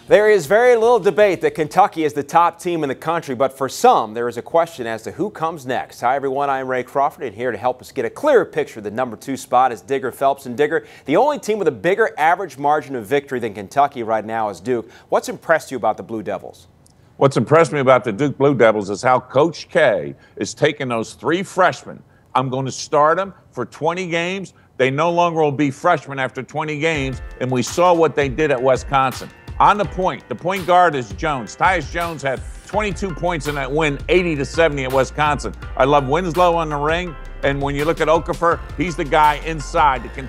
There is very little debate that Kentucky is the top team in the country, but for some, there is a question as to who comes next. Hi, everyone. I'm Ray Crawford, and here to help us get a clearer picture of the number 2 spot is Digger Phelps. And Digger, the only team with a bigger average margin of victory than Kentucky right now is Duke. What's impressed you about the Blue Devils? What's impressed me about the Duke Blue Devils is how Coach K is taking those 3 freshmen. I'm going to start them for 20 games. They no longer will be freshmen after 20 games, and we saw what they did at Wisconsin. On the point guard is Jones. Tyus Jones had 22 points in that win, 80-70 at Wisconsin. I love Winslow on the ring, and when you look at Okafor, he's the guy inside that can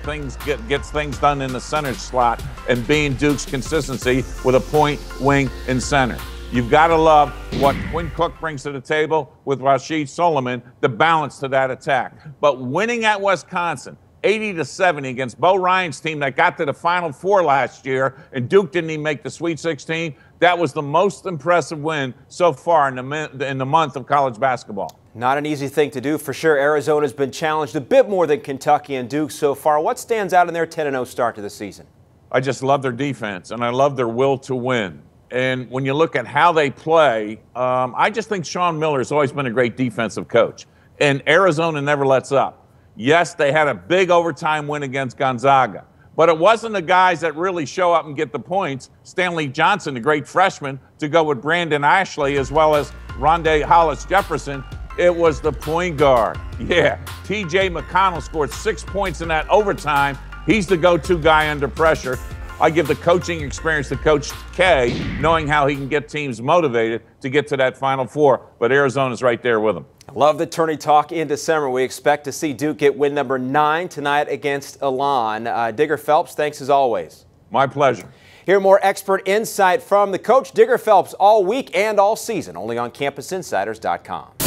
gets things done in the center slot, and being Duke's consistency with a point, wing, and center. You've got to love what Quinn Cook brings to the table with Rashid Solomon, the balance to that attack. But winning at Wisconsin, 80-70 against Bo Ryan's team that got to the Final Four last year, and Duke didn't even make the Sweet 16. That was the most impressive win so far in the month of college basketball. Not an easy thing to do for sure. Arizona's been challenged a bit more than Kentucky and Duke so far. What stands out in their 10-0 start to the season? I just love their defense, and I love their will to win. And when you look at how they play, I just think Sean Miller has always been a great defensive coach. And Arizona never lets up. Yes, they had a big overtime win against Gonzaga, but it wasn't the guys that really show up and get the points. Stanley Johnson, the great freshman, to go with Brandon Ashley, as well as Rondé Hollis Jefferson. It was the point guard. Yeah, T.J. McConnell scored 6 points in that overtime. He's the go-to guy under pressure. I give the coaching experience to Coach K, knowing how he can get teams motivated to get to that Final Four, but Arizona's right there with them. Love the tourney talk in December. We expect to see Duke get win number 9 tonight against Elan. Digger Phelps, thanks as always. My pleasure. Hear more expert insight from the coach, Digger Phelps, all week and all season, only on CampusInsiders.com.